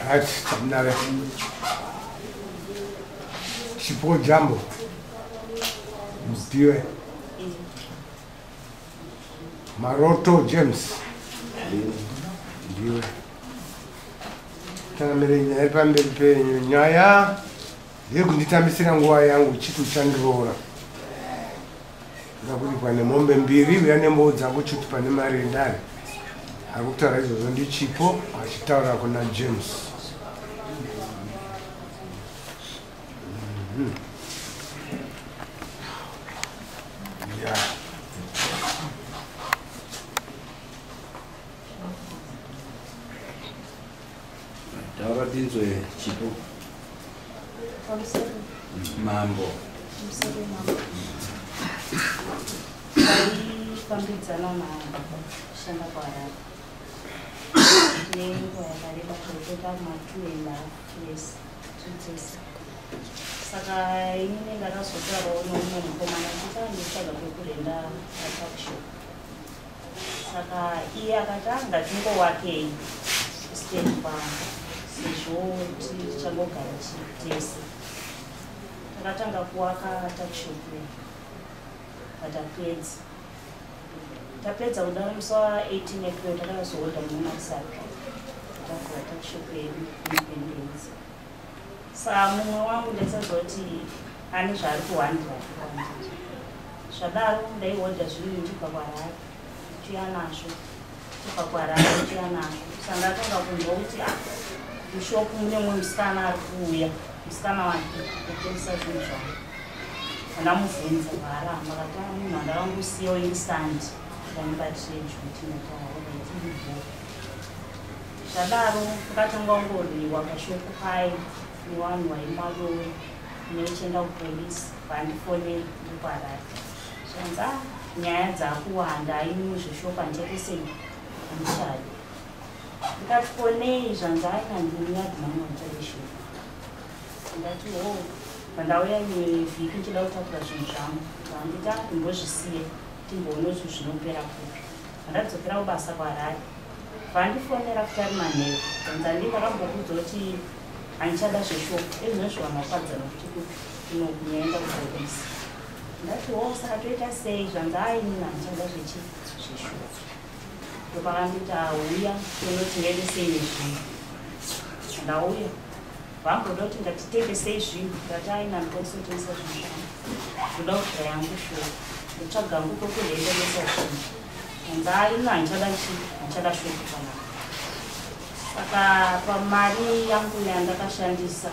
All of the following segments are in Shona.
Right, Tamnare. Chipo Jambo. Ndiwe. Maroto James. Ndiwe. Tanamere nyaya pamberi penyu nyaya yekunditambisira nguva yangu chitu chandiroora. Ndakuti pane mombe mbiri uya nemboo dzangu chuti pane mari endare. Akutaura izvozvo ndichipo achitaura kuna James. Yeah. Taura tinzwe chipo. Mambo. Pambidzana shanda kwara. Nenguva yakareba kutoka ma2.5 years. Saka inini ndakazotaurawo noumwe mukomana kuti anditsvaga kwekurenda atakshop. Saka iye akati ngatingowakei stand sezvo tichangogara tese. Takatanga kuwaka takshop patapedza. Tapedza kudaro musi wa18 April takazohodha mumasaka. Takavhura takshop yedu Independence. Saka mumwe wangu ndasazoti ane zvaari kuhandira zvadaro ndaihodha zvinhu ndibva kwaRari tiuya nazvo tibva kwaRari tiuya nazvo. Saka ndatanga kunzwa kuti mushopu mune mumwe musikana ari kuuya, musikana wake kutengesa zvinhu zvangu. Ndamubvunza paaramba akati munhu andakangusiyawo instant ndamubatire zvinotinataura tirivo. Zvadaro pakatanga kungoriwa pashopu pai nevanhu vaimalowe nechienda kupolisi vandifonera ndikwaRari. Zvanza nyaya dzakuwanda aini zvishopu handichatesei handishadi. Ndikati fonei zvanza aina ndini yadhimanotoreshopu. Ndati pandauya nevhiki ndichida kutakura zvinhu zvangu vandita ndimbozvisiye timboone kuti zvinopera kupi. Vandadzokera kubasa kwaRari vandifonera kuti ari manheru. Zvanza ndakambokudza kuti handichada zveshopu ezvinozvo vanofadzana kuti kupi inokunyaenda kupolisi. Ndati saka toita sei zvanza aini handichada zveshopu. Ndopakanditi uya tonoti ngaendesei nezvinhu. Ndauya vamboda kuti ngatitengesei zvinhu ndati aina ndikwanisa kutengesa zvinhu zvangu. Ndoda kuvhura yangu shopu ndotsvaga nguko kundaitengesesa zvinhu. Zvanza aina handichada shopu kana. Saka pamari yangu yandakashandisa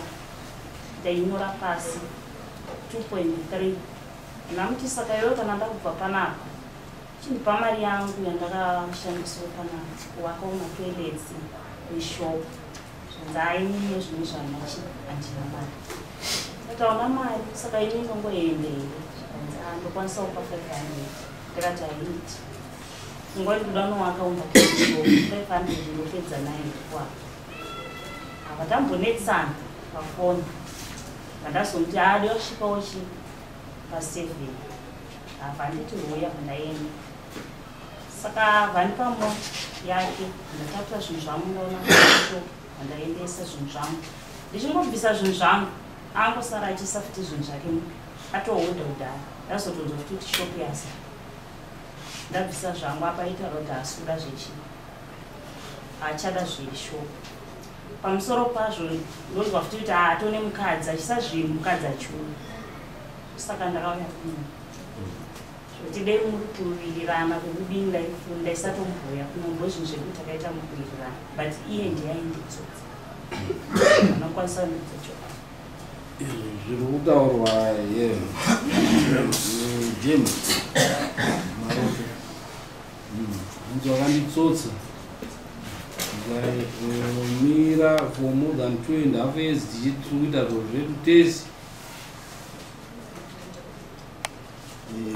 ndainyora pasi 2.3. Namuti saka iwe kana ndakubva panapa chindipa mari yangu yandakashandisa kana kuwakawo matoilets neshopu. Zvanza aini zvimwe zvanachi handina mari. Ndakaona mari saka ini inongoendei. Zvanza ndokwanisa kupa 500. Ndakati haiti ngori kuda nowaka umbakeshopu 500 ndopedza naye ndikwapo. Apa tambonetsana pafoni vandazonti haadi wasvikawo pa7 apa nditi uya vandaenda. Saka vandipamo yake ndatatura zvinhu zvangu ndaona shopu vandaendesa zvinhu zvangu. Ndichingobvisa zvinhu zvangu angosara achiisa futi zvinhu zvake atohodha kudhara. Ndazotonzwa kuti shopu yasa ndabvisa zvangu apa aitaura kuti haasikuda zvechii haachada zveshopu. Pamusoro pazvo ndonzwa futi kuti haatone mukadzi achisa zvinhu mukadzi achiuya. Saka ndakauya kuno zvotidei muri kuwirirana kwekudini ndaisatomboya kunombo zvinhu zvekuti akaita mukuwirirana but iye ndiyainditsotsa anokwanisa ndidzechokwadi. Zviri kutaurwa James Maroto hanzi wakanditsotsa mira for more than 2.5 years tichituita zviro zvedu tese.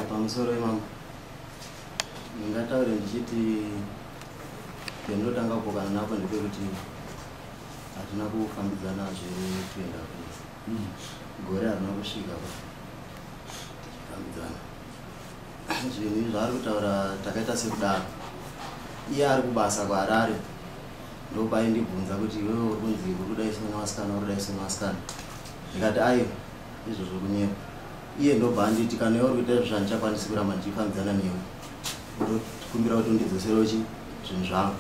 Pamusoro imangu ndingataure ndichiti pendinotanga kugara napo ndepekuti hatina kufambidzana zvekuenda gore harina kusvika kufambidzana. Zvinhu zvaari kutaura takaita sekudaro iye ari kubasa kwaRari ndopaindibvunza kuti iwewe uri kunzi uri kudaiswa nevasikana uri kudaiswa nevasikana ndikati aiwa izvozvo kunyepa iye ndobva anditi kana iwe uri kuita izvo zvandichakwanisi kuramba ndichifambidzana newe kumbira kuti undidzoserewo zvinhu zvangu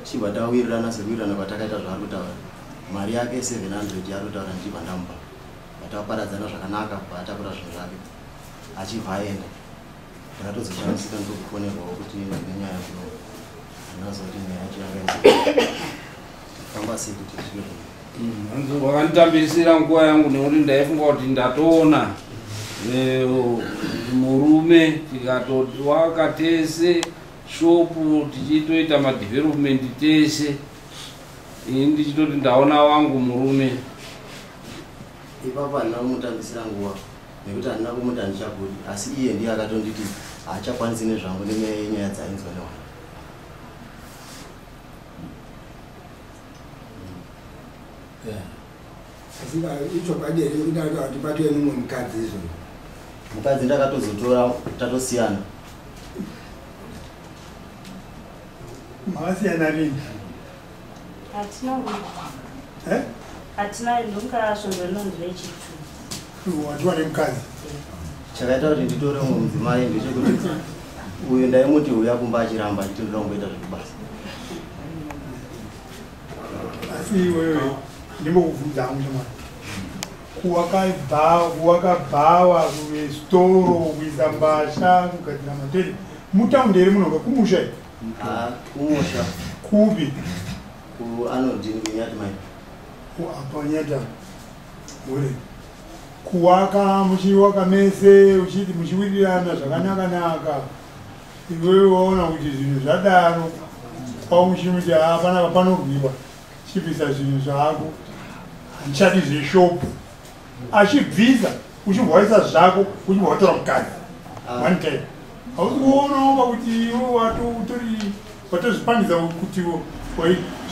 chibva tawirirana sekuwirirana kwatakaita zvaari kutaura mari yake 700 yaari kutaura ndibva ndamupa bataparadzana zvakanaka baatakura zvinhu zvake achibva aenda ndakatozoshamisika ndokufonerwawo kuti nenyaya yakuno anazoti nyaya yacho yakaifamba sei kuti zviro wakanditambisira nguva yangu nekuti ndaifunga kuti ndatoona murume tikatoti waka tese shopu tichitoita madevelopment tese ini ndichitoti ndaona wangu murume ipapo handina kumutambisira nguva nekuti handina kumuti handichagudi asi iye ndiye akatonditi haachakwanisi nezvangu nenyaya dzainzwa newana icho padere kudaro atibatwe nemwe mukadzi izvo mukadzi ndakatozotora tatosiyana makasiyana rini hatina ndongasvonzononzwe chitu watiwa nemukadzi chakaita kuti nditore mumwe mudzimai ndechekuti uyu ndaimuti uya kumba achiramba achiti ndoda kumboita zvekubasa asi iwewe ndimbokubvunza hangu chamwana kuwakabhawa kuvestoro kuisa mbasha kugadzira matende mutaundi here munobva kumusha kumusha kupi kuanodini kunyatimai apanyata ure kuwaka muchiwaka mese uchiti muchiwirirana zvakanaka-naka iwewe waona kuti zvinhu zvadaro kwauchimuti hapana panorwiwa chibvisa zvinhu zvako handichadi zveshopu achibvisa uchibwaisa zvako uchibva watora mukadzi one time hausi kuonawo pakuti iwe watozvipangisa kuti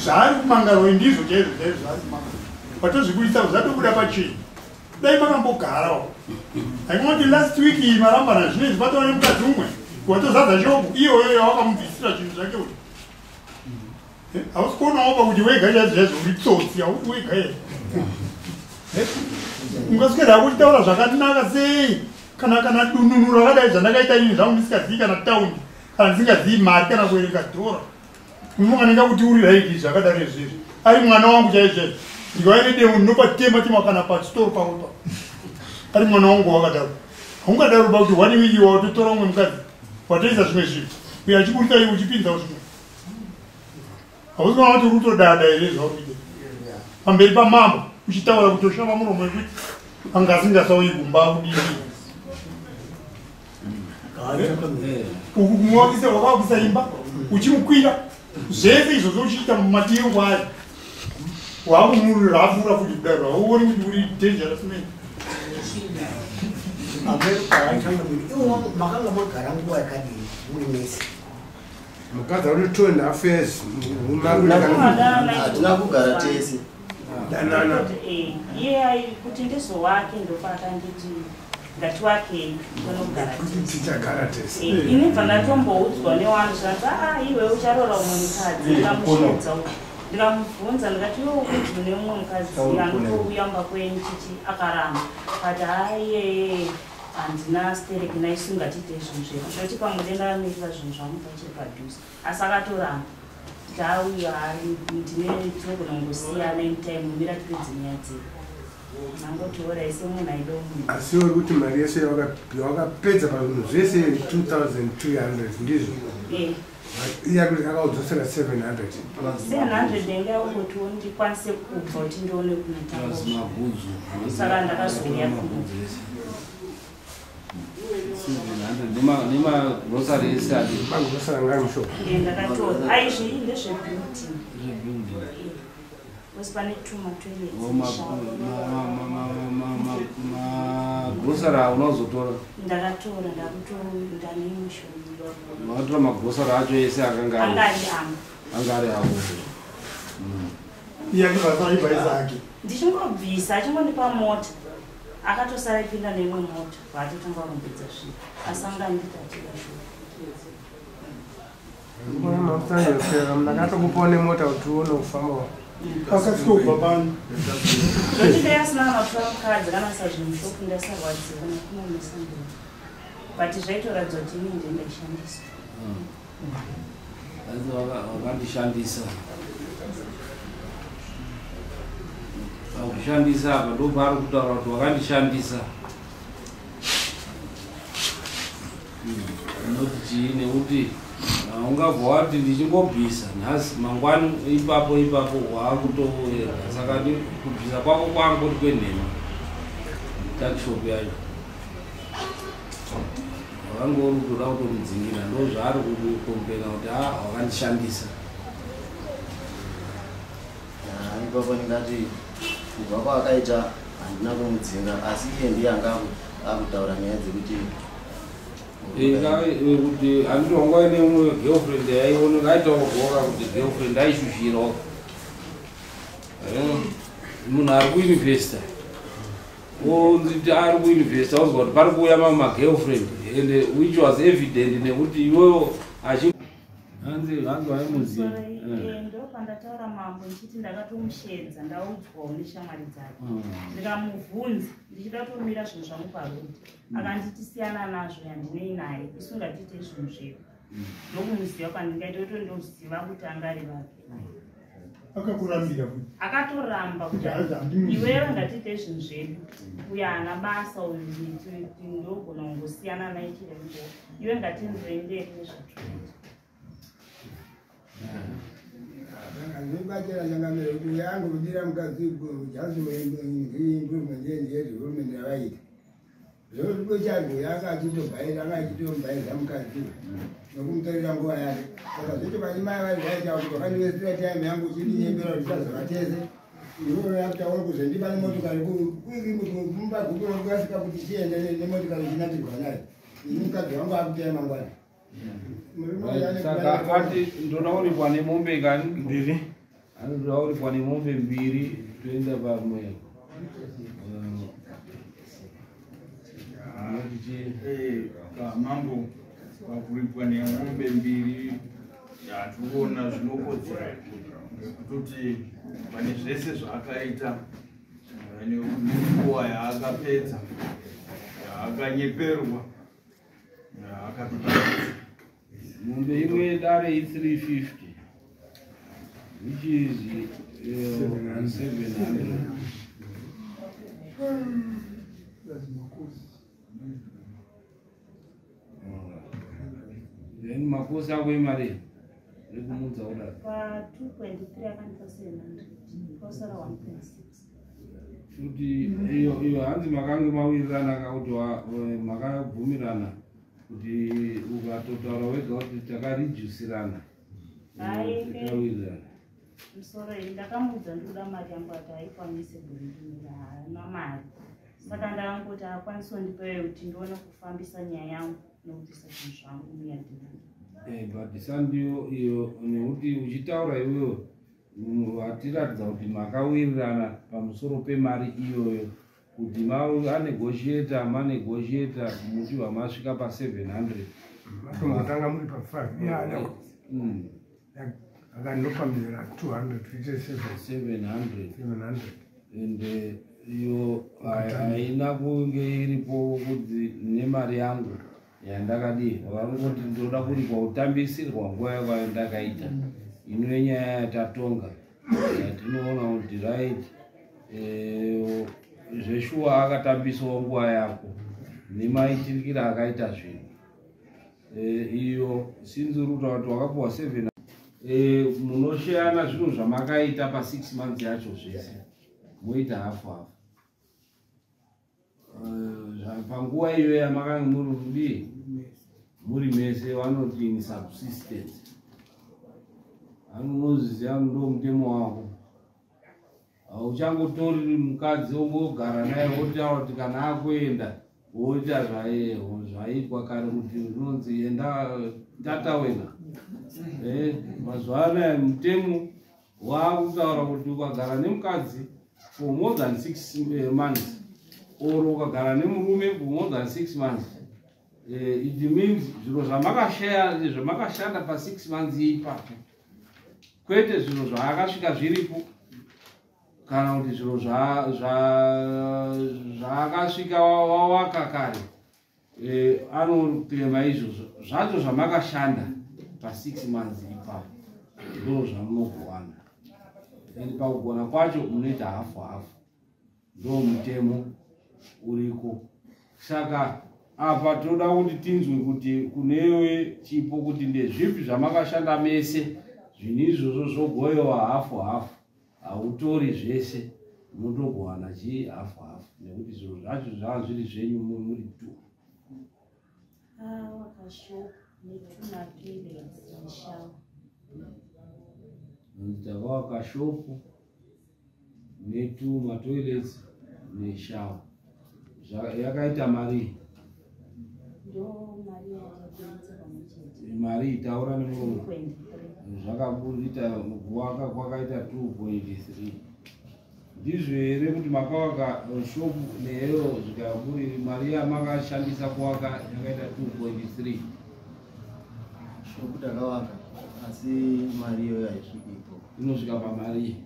zvaari kumangarwa ndizvo chaizvo chaizvo zvaari kumangara watozvikuisa zvatobuda pachinyi dai makambogarawo aikunoti last week iyi marambana zvinezvi patova nemukadzi umwe watozadza shopu iyoyo yawakamubvisira zvinhu zvake uti hausi kuonawo pakuti wega chaizvo uri tsotsi hausi wega here ungaswera kuchitaura zvakanaka sei kana dununu rakadai zvandakaita ini zvangu ndisingazivi kana taundi kana ndisingazivi mari kana kuerenga dhora unokanenga kuti uri raiki zvakadaro izvizvi ari mwana wangu chaizvizvi ndikawainedemo ndinopatema tema kana pachitoro pakopa ari mwana wangu wakadaro haungadaro ba kuti one week watotora umwe mukadzi watoisa zvimwe zvinhu uye achiburika iwe uchipinzawo zvimwe hausi kana kuti urutodada here zvaurikuita pamberi pamambo uchitaura kuti ushava muromo wekuti angasingasauyi gumba kudii uku kumuvakisa wakavakisa imba uchimukwira zvese izvozvo uchiita mumativi kwayo wakumurafura futi kudaro hauoni kuti uri dangerous man makanga magara nguva yakadii muri mese mukadzi uri 2.5 years hatina kugara tese iye kuti ndizowake ndopakanditi ngatiwakei tonogara tese ini bva ndatomboudzwa newanhu zvanzi iwe ucharora umwe mukadzi ndikamusvudza ndikamubvunza ndikati iwe kuti une umwe mukadzi anotouya mba kwenyu chichi akaramba kati haiyeye handina stereki naisunga tiite zvinhu zvedu zvoti pamwe dendamirira zvinhu zvangu pachiri padhuze asi akatoramba ndauya ndine tinogona kungosiyana intime umira tipedze nyaya dzedu nangotiora ise munhu aida munhu asi uri kuti mari yese wakapedza pazvinhu zvese 2200 ndizvo iya kuti akaudzosera 700 ndenge ungotiwo ndikwanise kubva kuti ndione kunotambo saka ndakazouya nemagrosari ese ati magrosari ngamushopu ndakatora aizvi ndezvebuilding wesi pane 2 magrosari aunozotora ndakatora ndakutondanemushoni makatora magrosari acho ese angari avo iyakivasaibvaisake ndichingobvisa achingondipa mota akatosara ipinda neimwe mota vaatotanga kurumbidza zvinhu asi anga anditi atida shuo Mamsanjepera mnakatokupone mota kuti uone kufamba akasitopa pano zvoti dai asina mapfura mukadzi kana sazvimushopu ndasarwadziwa nakunomisa mberi but zvaitoratidza kuti ini ndiye ndaishandisa wakandishandisa kushandisa apa ndopari kutaura kuti wakandishandisa noti chii nekuti ungabva wati ndichingobvisa nhasi mangwani ipapo waakutoera saka kubvisa kwako kwangoti kwenhema takishop yacho wakangori kutoda kutomudzingira ndo zvaari kukombena kuti wakandishandisa ipapo ndingati kubva kwaakaita handina kumudzinga asi iye ndiye anga akutaura nyaya dzekuti kuti handiti wanga ine umwe girlfriend yaiona aitawo kugoka kuti girlfriend aishushirawo munhu ari kuuniversity onziti ari kuuniversity auziva kuti pari kuuya magirlfriend and which was evident nekuti iwewo hanzi vaimuziva ndopandataura mambo ndichiti ndakatomushedza ndaudzwawo neshamwari dzake ndikamubvunza ndichida kutomira zvinhu zvangu parodi akanditi siyana nazvo yandinei naye isungatite zvinhu zvedu ndokumuziva kwandingaita kutondoziva kuti angari vake akakurambira kuti akatoramba kuti iwewe ngatiite zvinhu zvedu uyo haana basa uyu ndogona kungosiyana naye chirembo iwe ngatindoenderi nezvatuita Andipatira changamiro kuti yangu kudira mukadzi jazi improvement hurumende yavaita zvoiko chazvo yakachitobhaira akachitombhairira mukadzi nokumutorera nguva yake saka zvocho vanimai vaizvaita kuti wakandivesira time yangu uchidinyembera kuti tazova tese ivono yakutaura kuzondipa nemotokari kumbagukasika kuti tiende nemotokari chinatirwa nayo ini mukadzi wangu akuteya mangwana saka ati ndodaurikwa nemombe kani mbiri ndodaurikwa nemombe mbiri toenda pamwe mambo pakuripwa nemombe mbiri yatikuona zvinokodzera ngekutoti pane zvese zvaakaita nenguva yaakapedza yaakanyeperwa yaakapita mombe imwe dare i350 which is 700 then makosi ako imari rekumudza kudai pa2.3 akandipa 700 kosara 1.6 kuti iyo hanzi makange mawirirana kakuti makabvumirana kuti ukatotaura wega kuti takarijusirana tawirirana musoro iyi ndakamudza ndikuda mari yangu ati haikwanise kurindimira haana mari saka ndakangoti akwanisa kundipewe kuti ndione kufambisa nyaya yangu nokubvisa zvinhu zvangu muyadhirani but sandiyo iyo nekuti uchitaura iwewe vatiratidza kuti makawirirana pamusoro pemari iyoyo kuti manegotiata muti vamasvika pa700 matongotanga muri pa5 akandinopambira 200 kuite 700 and iyo haina kunge iripo kuti nemari yangu yandakadi vakangoti ndoda kurikwa kutambisirwa nguva yakwayo ndakaita ino yenyaya yatatonga yatinoona kuti right zveshuwa akatambisawo nguva yako nemaitirikira akaita zvinhu iyo sinzuruta kuti wakapuwa 7 munosheyana zvinhu zvamakaita pa6 months yacho zvese moita hafu panguva iyo yamakange muri rudii muri mese vanoti in subsistence anoziziva ndo mutemo wako hauchangotori mukadzi ongogara naye wotaura kuti kana akuenda woita zvaitwa kare kuti unonzi enda tatawena mazuva anaya mutemo wakutaura kuti ukagara nemukadzi for more than 6 months or ukagara nemurume for more than 6 months It means zviro zvamakashanda pa6 months ipapo kwete zviro zvaakasvika zviripo kana kuti zviro zvaakasvika wawaka kare anoklema izvozvo zvacho zvamakashanda pa6 months ipapo ndo zvamunokuwana ende pakugona kwacho munoita hafu hafu ndo mutemo uriko. Saka apa toda kuti tinzwe kuti kunewe chipo kuti ndezvipi zvamakashanda mese zvini izvozvo zvogoyewa hafu hafu hautori zvese munotogowana chii hafu hafu nekuti zviro zvacho zvava zviri zvenyu muri tu. Takawaka shopu netu matoilets neshawa yakaita mari mari itaura nemuromo zvakaburita kuwaka kwakaita 2.3 ndizvo here kuti makawaka shopu nehero zvikaburi mari yamakashandisa kuwaka yakaita 2.3 shopu takawaka asi mari iyo yaisvikipo inosvika pamari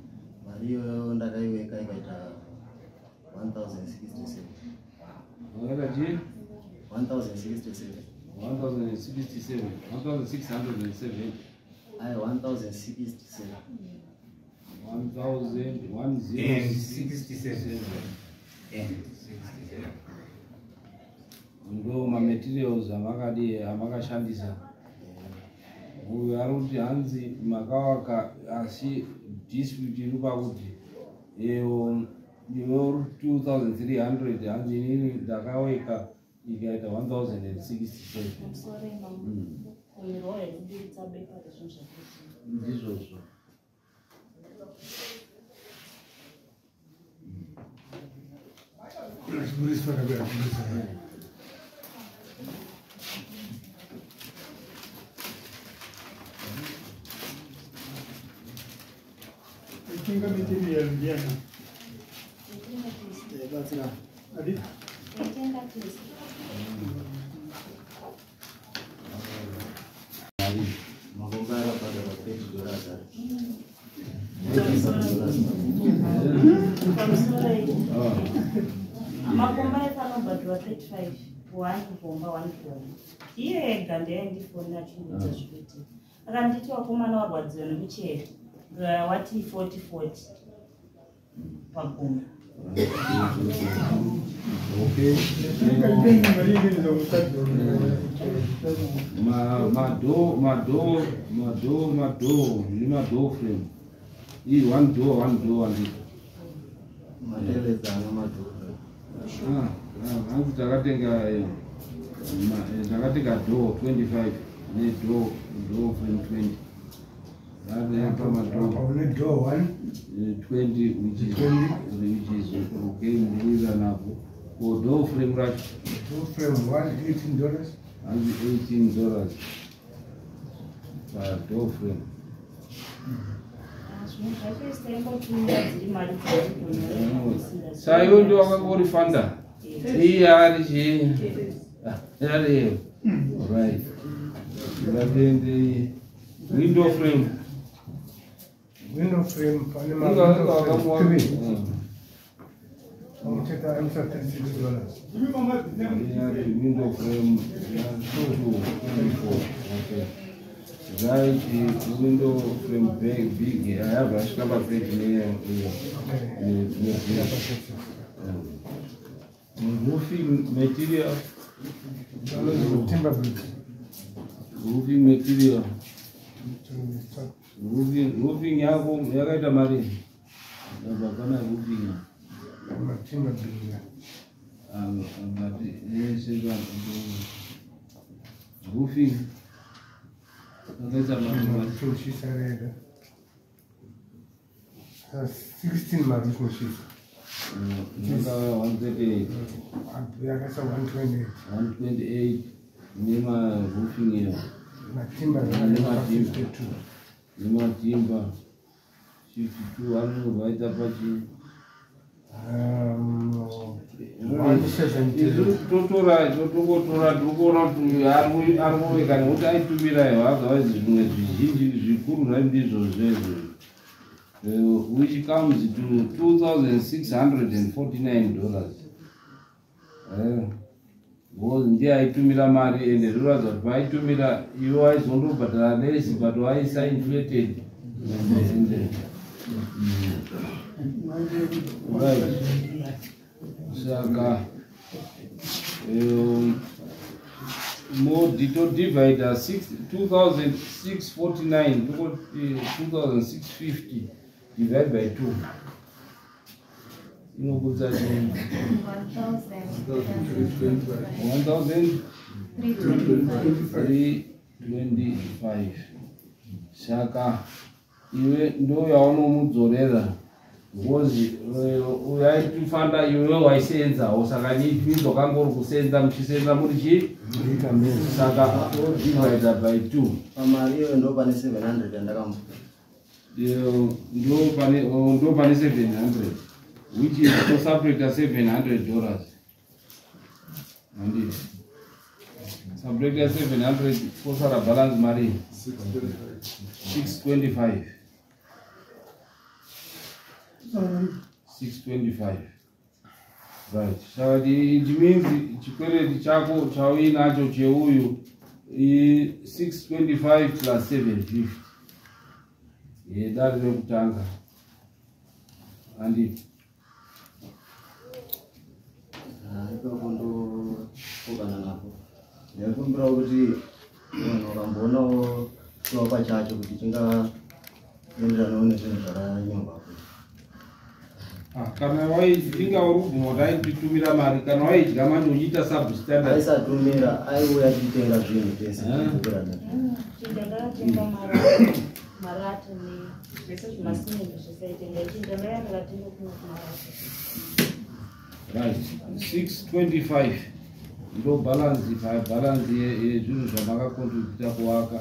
iyo ndakaiweka ikaita 1067 wakaita chii 1067 1607 ai 1067 1067 ndo mamaterials amakashandisa. Uyu ari kuti hanzi makawaka asi dispute iri pakuti iwe 2300 hanzi inini ndakaweka ikaita 1067 ndizvozvo. Tenga material ndiana. Batsira. Adi. makombara pada makomba epanobhadhwa 35 1 kukomba 1 kuomba iye ega ndaindifonera chingudza zvikuti akanditi wakomana warwadziwa nemuchero wati 40 pagumba. Okay. Mado frame. Hii one door. Maeleza na mado. Hangu takatenga door 25 ne door frame 20. Only door 20 which is okay napo. For door frame right. Door frame $18. And $18 per door frame. Sayo ndio wakangorifanda. Hii hali right. Then window frame. Window frame, Panama Window frame 3. frame. Check out $36. Window frame 24. Okay. Right, window frame big. I have a scrubber plate here. Roofing material. Timber bricks. Roofing material. Roofing yako yakaita mari. Ndabakana roofing. Timber bricks. Roofing. Yakaita mari. 16 marus machines. 138. Yakasa 128. 128. Nema roofing here. Timber 52. Nema timber 52. Anu right apachi. totora totongotora tirikuona kuti ari kuveka nekuti aitumirayo otherwise zvimwe zvizhinji zvikuru ndizvo zvezvo which comes to $2,649 because ndiye aitumira mari ende zviroratidza kuti paaitumira iwo aizondobhadhara lesi but waisa inflated right saka more detailed divider 2,649 2,650 divided by 2 inokudza 1,325 saka iwe ndo yaunomudzorera because uyaitufanda iwe waisenzawo saka nizvo kangori kusenza muchisenza muri chi saka divided by 2 pamari iyo ndo pane 700 yandakambo ndo pane 700 which is to subtract $700 and subtract 700 kosara balance mari 625 right so it means chikwereti chako chauinacho cheuyu 625 plus 750 dare rekutanga andi ikoko ndokokana napo ndakumbira kuti vanhu vakamboonawo chiwapa chacho kuti chingaenderanawo nezvinhu zvakanyorwapo kana waidinga urubvumo taititumira mari kana waidya manje uchiita substandard aisatumira aiuya tichitenga zvinhu tese marata zvese zvimasimeni zvisaitenga chindanga yandakatenga kuna kumarata right 625 ndo balance yezvinhu zvamakakontributa kuwaka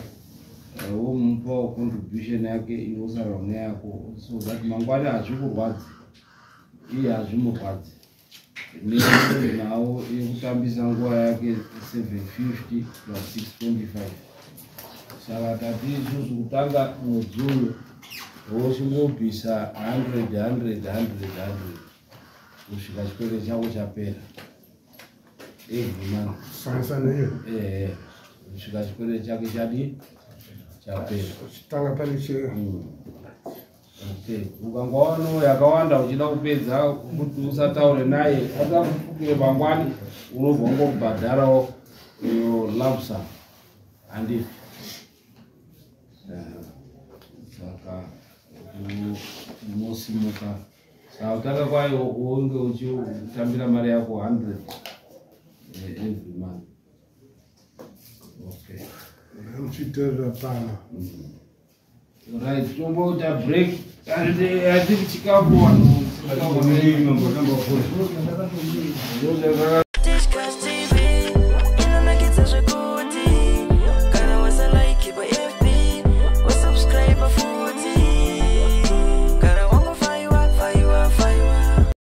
womupawo contribution yake inosara neyako so that mangwani hazvikurwadzi iye hazvimurwadzi nawo yekutambisa nguva yake 750 plus 625 saka tati isusu kutanga mwedzi uyu wochingobvisa 100 kusvika chikwere chako chapera every month kusvika chikwere chake chadi chapera chitanga pane okay ukangoona yakawanda uchida kupedza kuti usataure naye akakupire pangwani unobva ngobhadharawo iyo lapsa handi saka unosimuka saka utanga kwayo unge uchitambira mari yako 100 every month okay muchitorera pano right tomboita break atiri chikafu vanhu